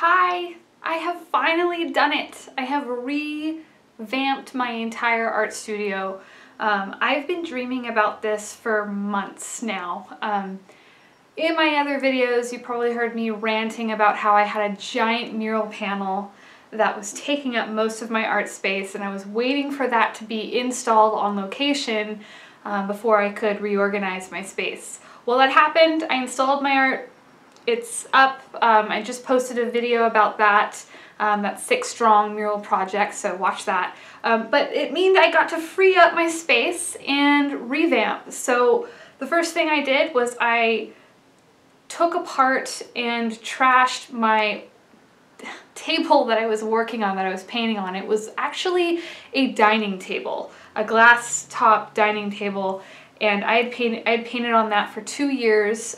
Hi! I have finally done it! I have revamped my entire art studio. I've been dreaming about this for months now. In my other videos, you probably heard me ranting about how I had a giant mural panel that was taking up most of my art space, and I was waiting for that to be installed on location before I could reorganize my space. Well, that happened. I installed my art. It's up. I just posted a video about that. That 6 Strong mural project, so watch that. But it means I got to free up my space and revamp. So the first thing I did was I took apart and trashed my table that I was working on, that I was painting on. It was actually a dining table, a glass top dining table, and I'd painted on that for 2 years.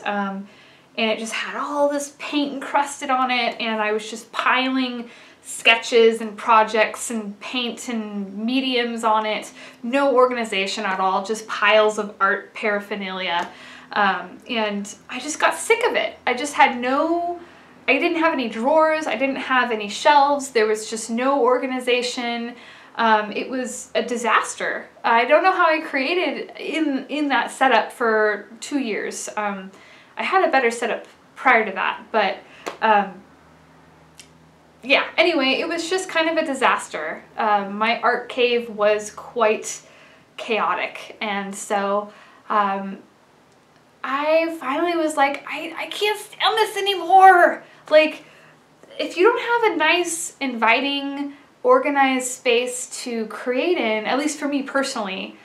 And it just had all this paint encrusted on it, and I was just piling sketches and projects and paint and mediums on it. No organization at all, just piles of art paraphernalia. And I just got sick of it. I just had I didn't have any drawers, I didn't have any shelves, there was just no organization. It was a disaster. I don't know how I created in that setup for 2 years. I had a better setup prior to that, but yeah, anyway, it was just kind of a disaster. My art cave was quite chaotic, and so I finally was like, I can't stand this anymore. Like, if you don't have a nice, inviting, organized space to create in, at least for me personally,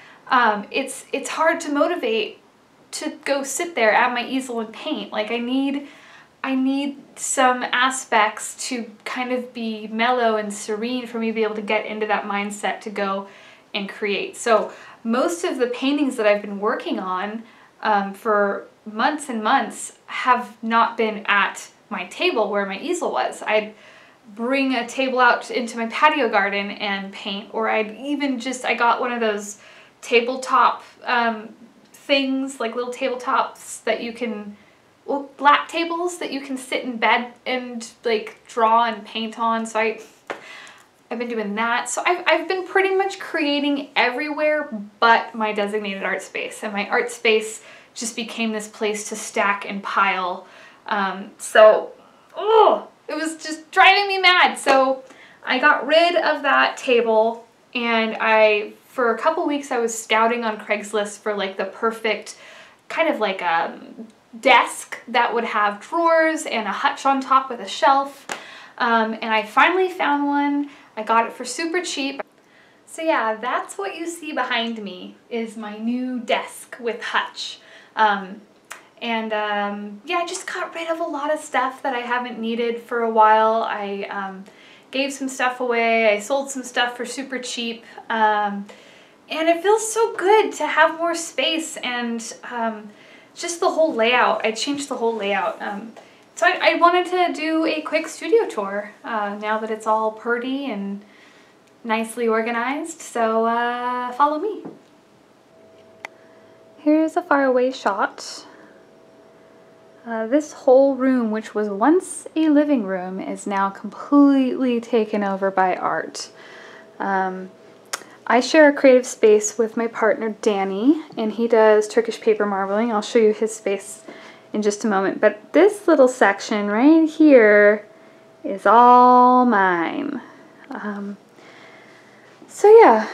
it's hard to motivate to go sit there at my easel and paint. Like, I need some aspects to kind of be mellow and serene for me to be able to get into that mindset to go and create. So most of the paintings that I've been working on for months and months have not been at my table where my easel was. I'd bring a table out into my patio garden and paint, or I got one of those tabletop things, like little tabletops that you can, well, lap tables that you can sit in bed and like draw and paint on. So I've been doing that. So I've been pretty much creating everywhere but my designated art space, and my art space just became this place to stack and pile. It was just driving me mad. So I got rid of that table, and for a couple weeks I was scouting on Craigslist for like the perfect kind of like a desk that would have drawers and a hutch on top with a shelf. And I finally found one. I got it for super cheap. So yeah, that's what you see behind me is my new desk with hutch. Yeah, I just got rid of a lot of stuff that I haven't needed for a while. I gave some stuff away. I sold some stuff for super cheap. And it feels so good to have more space, and just the whole layout. I changed the whole layout. So I wanted to do a quick studio tour now that it's all pretty and nicely organized. So follow me. Here's a faraway shot. This whole room, which was once a living room, is now completely taken over by art. I share a creative space with my partner Danny, and he does Turkish paper marbling. I'll show you his space in just a moment. But this little section right here is all mine. So yeah,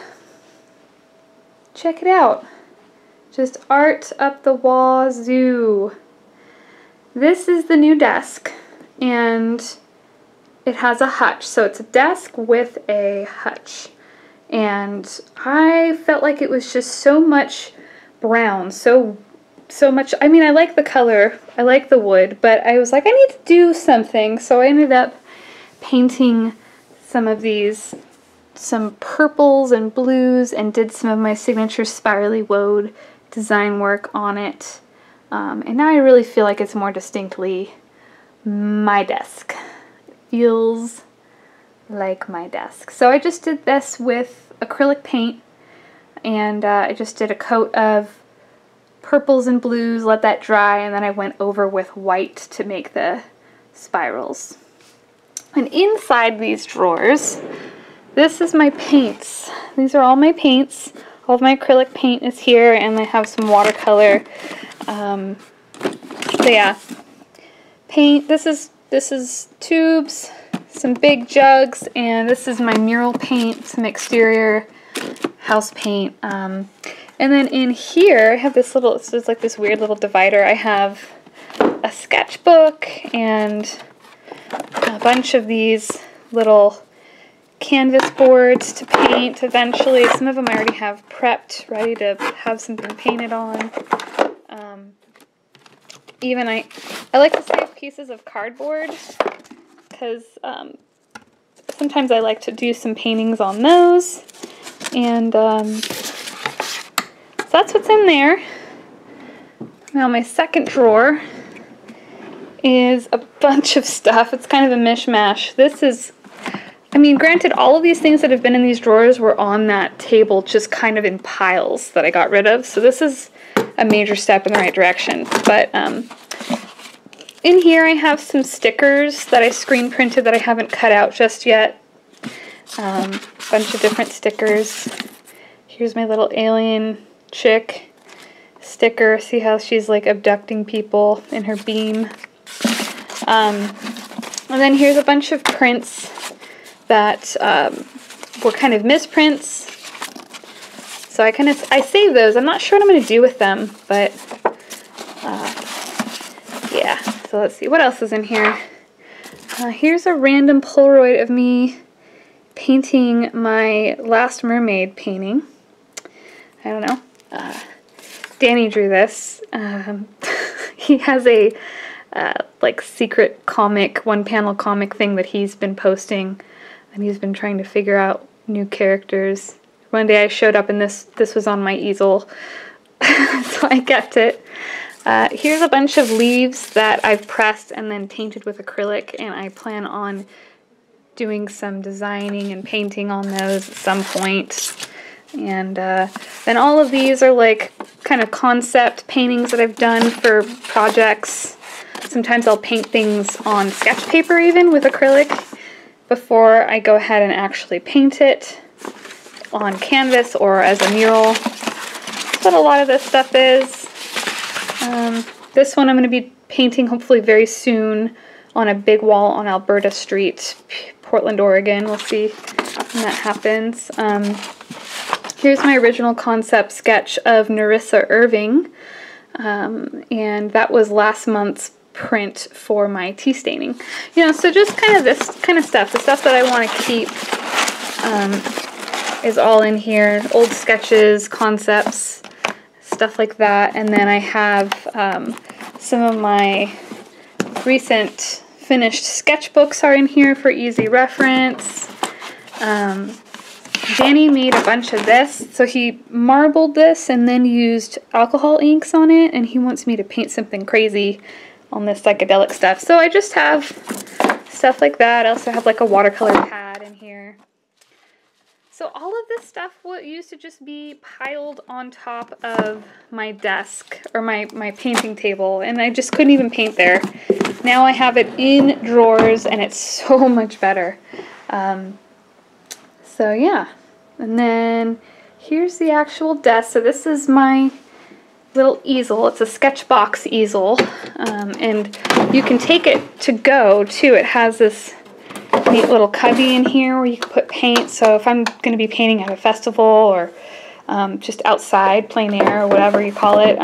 check it out. Just art up the wazoo. This is the new desk, and it has a hutch. So it's a desk with a hutch. And I felt like it was just so much brown, so much. I mean, I like the color, I like the wood, but I was like, I need to do something. So I ended up painting some purples and blues, and did some of my signature spirally woad design work on it. And now I really feel like it's more distinctly my desk. It feels like my desk. So I just did this with acrylic paint, and I just did a coat of purples and blues, let that dry, and then I went over with white to make the spirals. And inside these drawers, this is my paints. These are all my paints. All of my acrylic paint is here, and I have some watercolor. So yeah, paint. This is tubes, some big jugs, and this is my mural paint, some exterior house paint. And then in here, I have this little, it's like this weird little divider. I have a sketchbook and a bunch of these little canvas boards to paint eventually. Some of them I already have prepped, ready to have something painted on. Even I like to save pieces of cardboard because sometimes I like to do some paintings on those. And so that's what's in there. Now my second drawer is a bunch of stuff. It's kind of a mishmash. This is, I mean, granted, all of these things that have been in these drawers were on that table just kind of in piles that I got rid of. So this is a major step in the right direction. But in here I have some stickers that I screen printed that I haven't cut out just yet. Bunch of different stickers. Here's my little alien chick sticker. See how she's like abducting people in her beam. And then here's a bunch of prints that were kind of misprints. So I saved those. I'm not sure what I'm going to do with them, but yeah. So let's see what else is in here. Here's a random Polaroid of me painting my Last Mermaid painting. I don't know. Danny drew this. He has a like secret comic, one-panel comic thing that he's been posting, and he's been trying to figure out new characters. One day I showed up and this was on my easel, so I kept it. Here's a bunch of leaves that I've pressed and then painted with acrylic, and I plan on doing some designing and painting on those at some point. And then all of these are like kind of concept paintings that I've done for projects. Sometimes I'll paint things on sketch paper even with acrylic before I go ahead and actually paint it on canvas or as a mural. That's what a lot of this stuff is. This one I'm going to be painting hopefully very soon on a big wall on Alberta Street, Portland, Oregon. We'll see when that happens. Here's my original concept sketch of Nerissa Irving, and that was last month's print for my tea staining. You know, so just kind of this kind of stuff. The stuff that I want to keep is all in here. Old sketches, concepts, stuff like that. And then I have some of my recent finished sketchbooks are in here for easy reference. Danny made a bunch of this. So he marbled this and then used alcohol inks on it, and he wants me to paint something crazy on this psychedelic stuff. So I just have stuff like that. I also have like a watercolor pad in here. So all of this stuff used to just be piled on top of my desk or my painting table, and I just couldn't even paint there. Now I have it in drawers, and it's so much better. So yeah, and then here's the actual desk. So this is my little easel. It's a Sketchbox easel, and you can take it to go too. It has this neat little cubby in here where you can put paint. So if I'm going to be painting at a festival or just outside, plein air, or whatever you call it,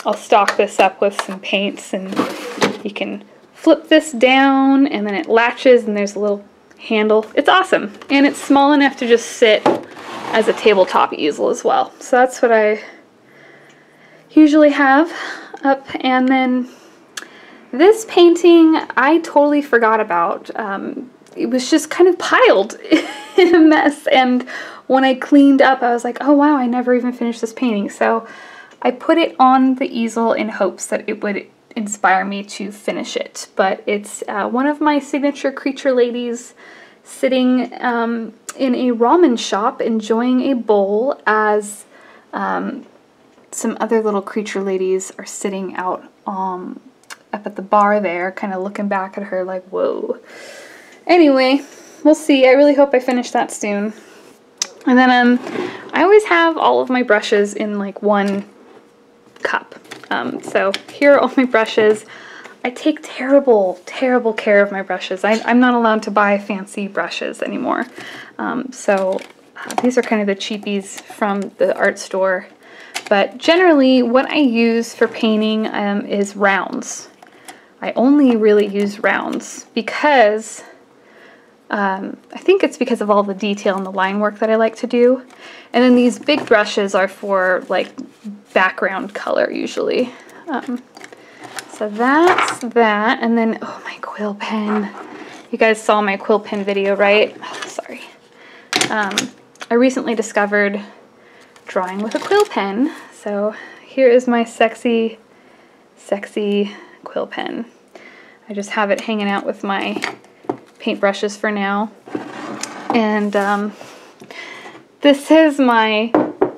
I'll stock this up with some paints, and you can flip this down and then it latches and there's a little handle. It's awesome, and it's small enough to just sit as a tabletop easel as well. So that's what I usually have up. And then this painting I totally forgot about. It was just kind of piled in a mess, and when I cleaned up I was like, oh wow, I never even finished this painting. So I put it on the easel in hopes that it would inspire me to finish it. But it's one of my signature creature ladies sitting in a ramen shop enjoying a bowl as some other little creature ladies are sitting out up at the bar there, kind of looking back at her like, whoa. Anyway, we'll see. I really hope I finish that soon. And then I always have all of my brushes in like one cup. So here are all my brushes. I take terrible care of my brushes. I'm not allowed to buy fancy brushes anymore. These are kind of the cheapies from the art store. But generally what I use for painting is rounds. I only really use rounds because I think it's because of all the detail and the line work that I like to do. And then these big brushes are for like background color usually. So that's that. And then, oh, my quill pen. You guys saw my quill pen video, right? Oh, sorry. I recently discovered drawing with a quill pen. So here is my sexy quill pen. I just have it hanging out with my paintbrushes for now. And this is my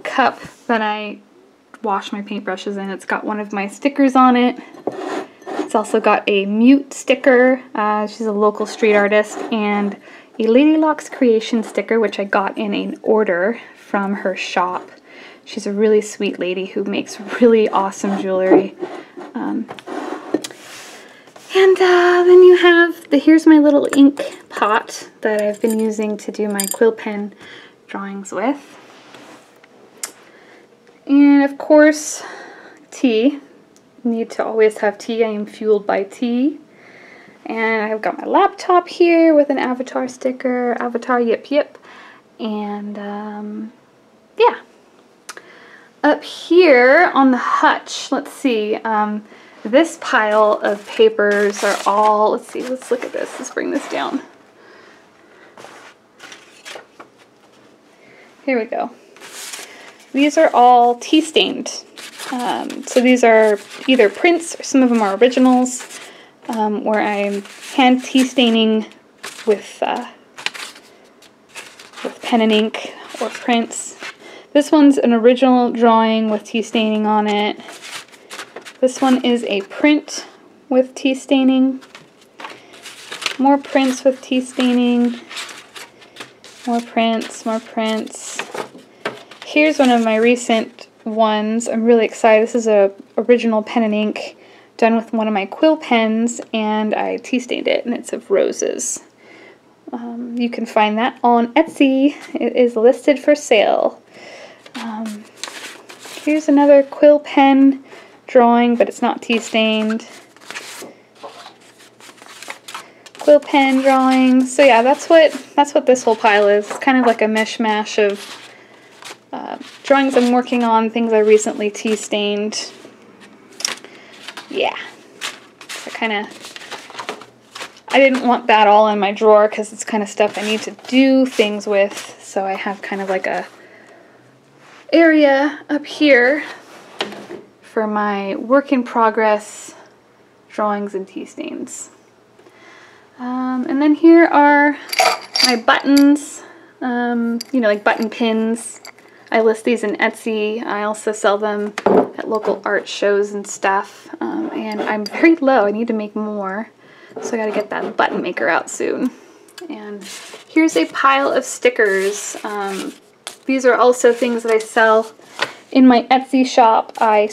cup that I wash my paintbrushes in. It's got one of my stickers on it. It's also got a mute sticker. She's a local street artist, and a Lady Locks Creation sticker, which I got in an order from her shop. She's a really sweet lady who makes really awesome jewelry. Then you have here's my little ink pot that I've been using to do my quill pen drawings with. And of course, tea. Need to always have tea. I am fueled by tea. And I've got my laptop here with an avatar sticker. Avatar, yip yip. And yeah. Up here on the hutch, let's see. This pile of papers are all, let's see, let's look at this. Let's bring this down. Here we go. These are all tea stained. So these are either prints or some of them are originals, where I'm hand tea staining with pen and ink or prints. This one's an original drawing with tea staining on it. This one is a print with tea staining. More prints with tea staining. More prints, more prints. Here's one of my recent ones. I'm really excited. This is a original pen and ink done with one of my quill pens, and I tea stained it, and it's of roses. You can find that on Etsy. It is listed for sale. Here's another quill pen drawing, but it's not tea stained. Quill pen drawing. So yeah, that's what this whole pile is. It's kind of like a mishmash of drawings I'm working on, things I recently tea stained. Yeah. So I didn't want that all in my drawer because it's kind of stuff I need to do things with. So I have kind of like a area up here for my work in progress drawings and tea stains. And then here are my buttons, you know, like button pins. I list these in Etsy. I also sell them at local art shows and stuff. And I'm very low. I need to make more. So I gotta get that button maker out soon. And here's a pile of stickers. These are also things that I sell in my Etsy shop. I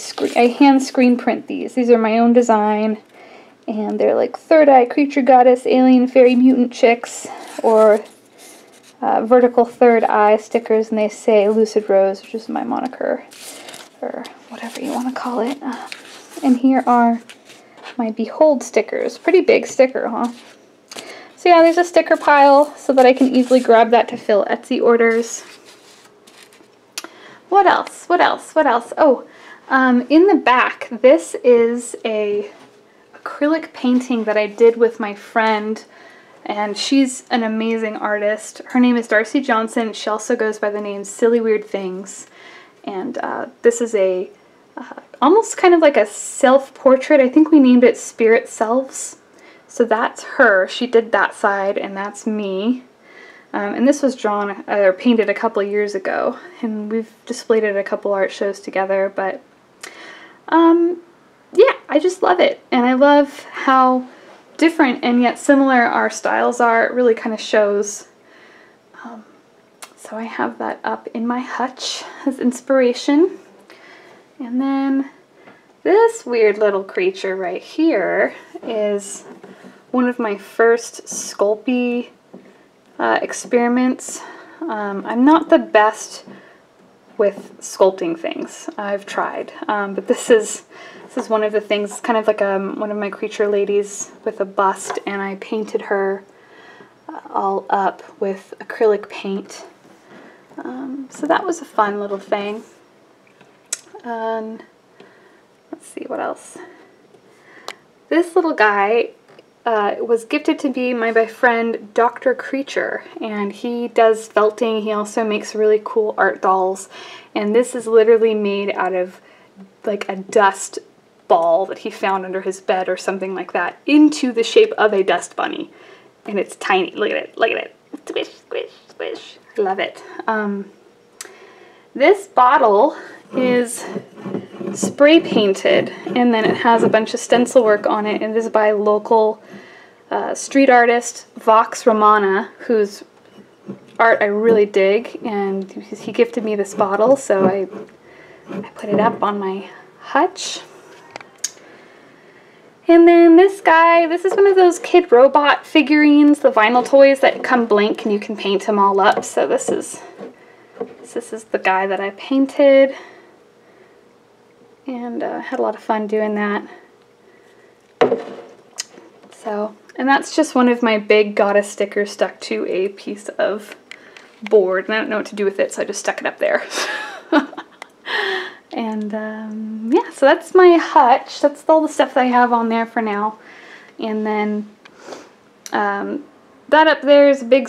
hand screen print these. These are my own design. And they're like third eye, creature goddess, alien, fairy, mutant chicks, or vertical third eye stickers, and they say Lucid Rose, which is my moniker, or whatever you want to call it. And here are my Behold stickers. Pretty big sticker, huh? So yeah, there's a sticker pile so that I can easily grab that to fill Etsy orders. What else? What else? What else? Oh, in the back, this is a acrylic painting that I did with my friend, and she's an amazing artist. Her name is Darcy Johnson. She also goes by the name Silly Weird Things, and this is a almost kind of like a self-portrait. I think we named it Spirit Selves. So that's her. She did that side, and that's me. And this was drawn or painted a couple years ago, and we've displayed it at a couple art shows together. But yeah, I just love it, and I love how different and yet similar our styles are, it really kind of shows. So I have that up in my hutch as inspiration. And then this weird little creature right here is one of my first Sculpey experiments. I'm not the best with sculpting things. I've tried, but this is one of the things, kind of like one of my creature ladies with a bust, and I painted her all up with acrylic paint. So that was a fun little thing. Let's see what else. This little guy was gifted to me by my friend Dr. Creature, and he does felting. He also makes really cool art dolls, and this is literally made out of like a dust ball that he found under his bed or something like that, into the shape of a dust bunny, and it's tiny. Look at it, look at it. Squish, squish, squish. I love it. This bottle is spray painted, and then it has a bunch of stencil work on it, and it is by local street artist Vox Romana, whose art I really dig, and he gifted me this bottle, so I put it up on my hutch. And then this guy, this is one of those kid robot figurines, the vinyl toys that come blank and you can paint them all up. So this is the guy that I painted, and had a lot of fun doing that. So, and that's just one of my big goddess stickers stuck to a piece of board, and I don't know what to do with it, so I just stuck it up there. And yeah, so that's my hutch. That's all the stuff that I have on there for now. And then that up there is a big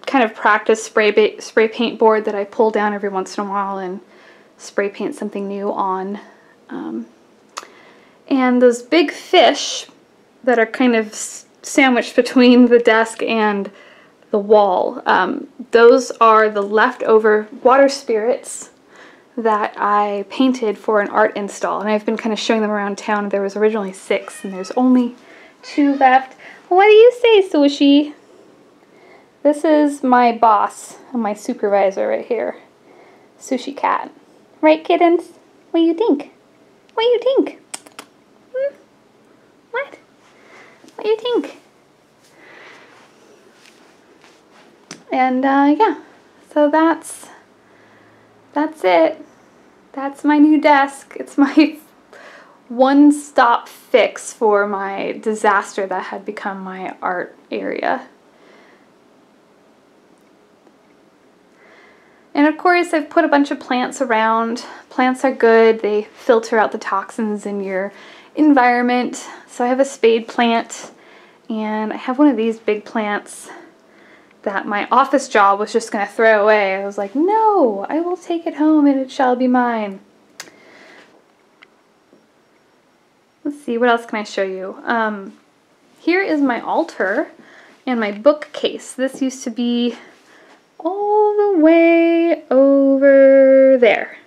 kind of practice spray paint board that I pull down every once in a while and spray paint something new on. And those big fish that are kind of sandwiched between the desk and the wall, those are the leftover water spirits that I painted for an art install, and I've been kind of showing them around town. There was originally 6 and there's only 2 left. What do you say, Sushi? This is my boss and my supervisor right here, Sushi Cat. Right, kittens? What do you think? What do you think? What? What do you think? And yeah, so that's it. That's my new desk. It's my one-stop fix for my disaster that had become my art area. And of course, I've put a bunch of plants around. Plants are good. They filter out the toxins in your environment. So I have a spade plant, and I have one of these big plants that my office job was just going to throw away. I was like, no, I will take it home and it shall be mine. Let's see, what else can I show you? Here is my altar and my bookcase. This used to be all the way over there.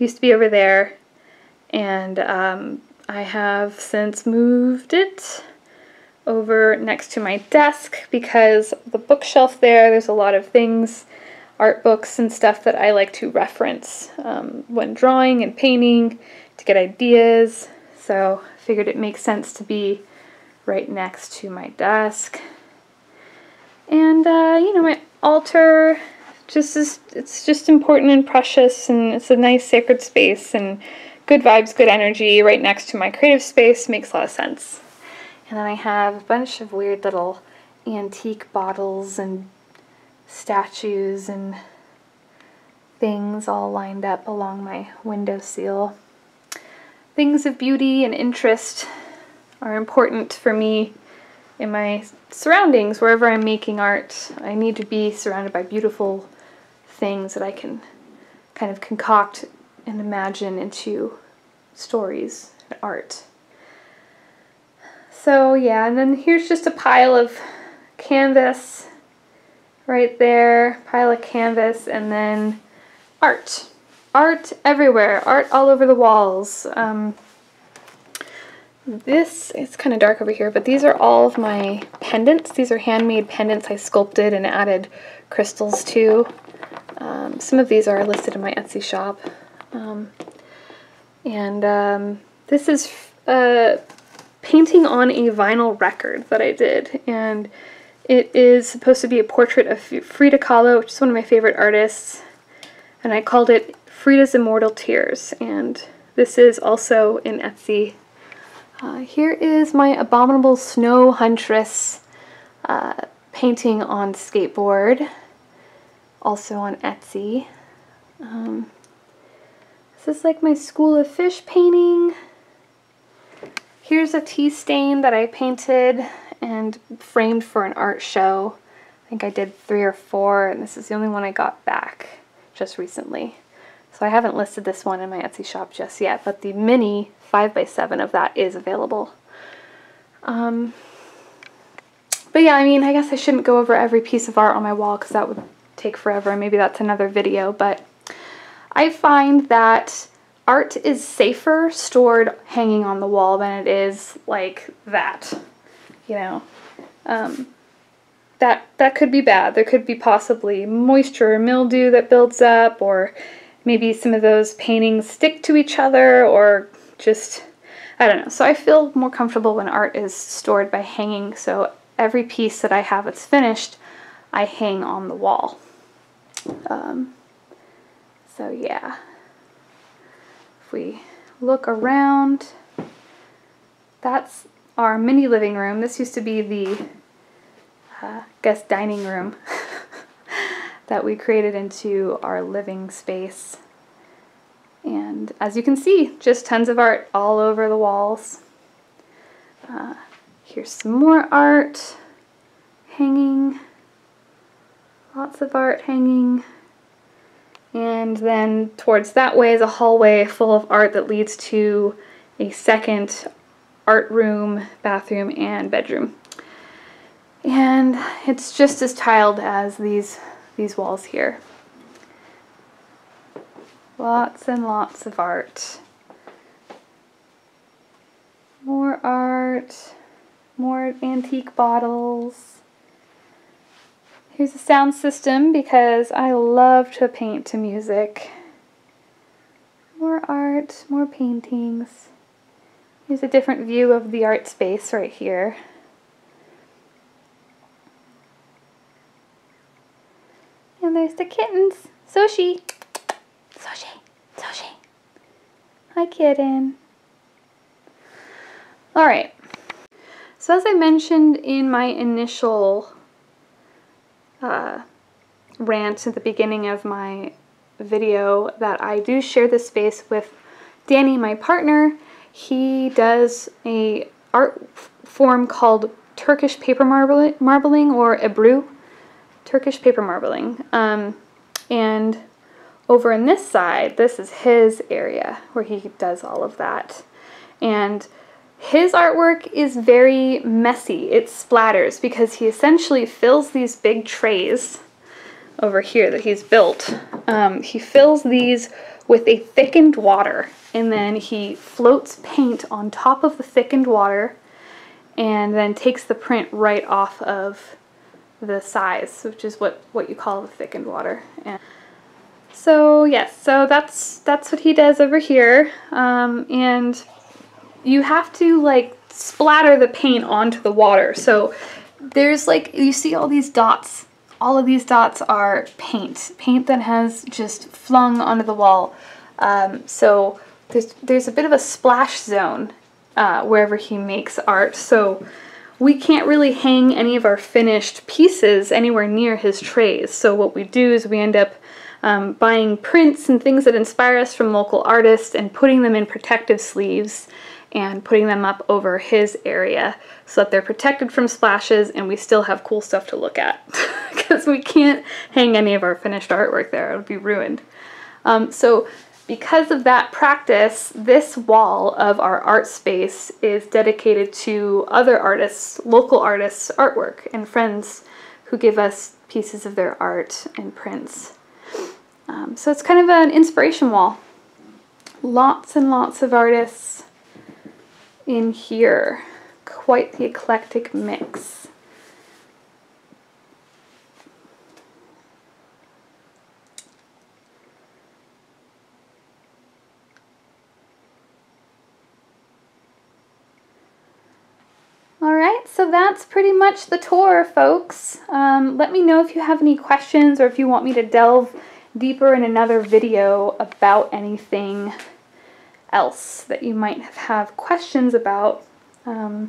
Used to be over there, and I have since moved it over next to my desk because the bookshelf there's a lot of things, art books and stuff that I like to reference when drawing and painting to get ideas. So I figured it makes sense to be right next to my desk. And you know, my altar it's just important and precious, and it's a nice sacred space, and good vibes, good energy right next to my creative space makes a lot of sense. And then I have a bunch of weird little antique bottles and statues and things all lined up along my windowsill. Things of beauty and interest are important for me in my surroundings. Wherever I'm making art, I need to be surrounded by beautiful things that I can kind of concoct and imagine into stories and art. So yeah, and then here's just a pile of canvas right there, pile of canvas, and then art. Art everywhere, art all over the walls. This, it's kind of dark over here, but these are all of my pendants. These are handmade pendants I sculpted and added crystals to. Some of these are listed in my Etsy shop. This is painting on a vinyl record that I did, and it is supposed to be a portrait of Frida Kahlo, which is one of my favorite artists, and I called it Frida's Immortal Tears, and this is also in Etsy. Here is my Abominable Snow Huntress painting on skateboard, also on Etsy. This is like my School of Fish painting. Here's a tea stain that I painted and framed for an art show. I think I did 3 or 4, and this is the only one I got back just recently. So I haven't listed this one in my Etsy shop just yet, but the mini 5x7 of that is available. But yeah, I mean, I guess I shouldn't go over every piece of art on my wall because that would take forever, and maybe that's another video, but I find that art is safer stored hanging on the wall than it is like that, you know. That could be bad. There could be possibly moisture or mildew that builds up, or maybe some of those paintings stick to each other, or just, I don't know. So I feel more comfortable when art is stored by hanging, so every piece that I have that's finished, I hang on the wall. So yeah, if we look around, that's our mini living room. This used to be the guest dining room that we created into our living space. And as you can see, just tons of art all over the walls. Here's some more art hanging. Lots of art hanging. And then towards that way is a hallway full of art that leads to a second art room, bathroom, and bedroom. And it's just as tiled as these walls here. Lots and lots of art. More art, more antique bottles. Here's a sound system because I love to paint to music. More art, more paintings. Here's a different view of the art space right here. And there's the kittens. Sushi. Sushi. Sushi. Hi, kitten. Alright. So as I mentioned in my initial rant at the beginning of my video, that I do share this space with Danny, my partner. He does a art form called Turkish paper marbling, or Ebru. Turkish paper marbling. And over in this side, this is his area where he does all of that. And his artwork is very messy. It splatters because he essentially fills these big trays over here that he's built. He fills these with a thickened water, and then he floats paint on top of the thickened water and then takes the print right off of the size, which is what you call the thickened water. And so yes, so that's what he does over here. And you have to like splatter the paint onto the water. So there's like, you see all these dots. All of these dots are paint that has just flung onto the wall. So there's a bit of a splash zone wherever he makes art. So we can't really hang any of our finished pieces anywhere near his trays. So what we do is we end up buying prints and things that inspire us from local artists and putting them in protective sleeves and putting them up over his area so that they're protected from splashes and we still have cool stuff to look at. Because we can't hang any of our finished artwork there, it would be ruined. So because of that practice, this wall of our art space is dedicated to other artists, local artists' artwork, and friends who give us pieces of their art and prints. So it's kind of an inspiration wall. Lots and lots of artists in here. Quite the eclectic mix. Alright, so that's pretty much the tour, folks. Let me know if you have any questions or if you want me to delve deeper in another video about anything else that you might have questions about. Yeah,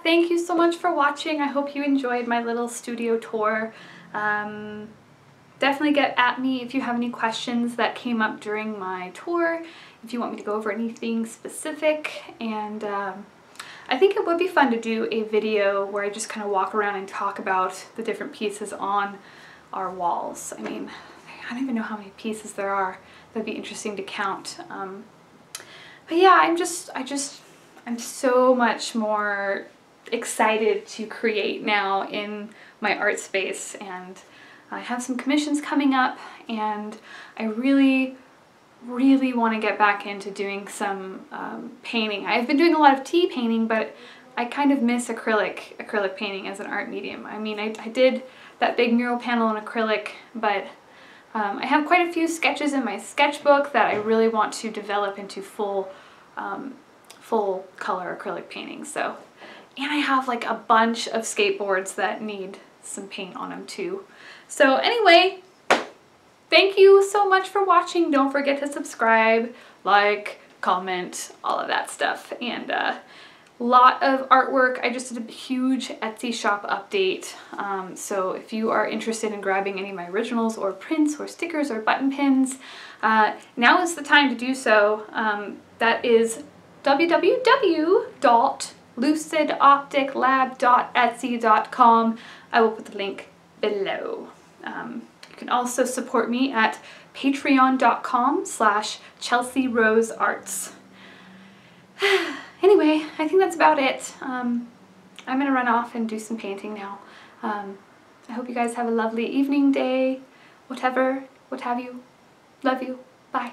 thank you so much for watching. I hope you enjoyed my little studio tour. Definitely get at me if you have any questions that came up during my tour, if you want me to go over anything specific, and I think it would be fun to do a video where I just kind of walk around and talk about the different pieces on our walls. I mean, I don't even know how many pieces there are. That'd be interesting to count. But yeah, I'm so much more excited to create now in my art space, and I have some commissions coming up, and I really want to get back into doing some painting. I've been doing a lot of tea painting, but I kind of miss acrylic painting as an art medium. I mean, I did that big mural panel in acrylic, but I have quite a few sketches in my sketchbook that I really want to develop into full color acrylic painting. So, and I have like a bunch of skateboards that need some paint on them too. So anyway, thank you so much for watching. Don't forget to subscribe, like, comment, all of that stuff. And a lot of artwork. I just did a huge Etsy shop update. So if you are interested in grabbing any of my originals or prints or stickers or button pins, now is the time to do so. That is www.lucidopticlab.etsy.com. I will put the link below. You can also support me at patreon.com/ChelseaRoseArts. Anyway, I think that's about it. I'm gonna run off and do some painting now. I hope you guys have a lovely evening, day, whatever, what have you. Love you. Bye.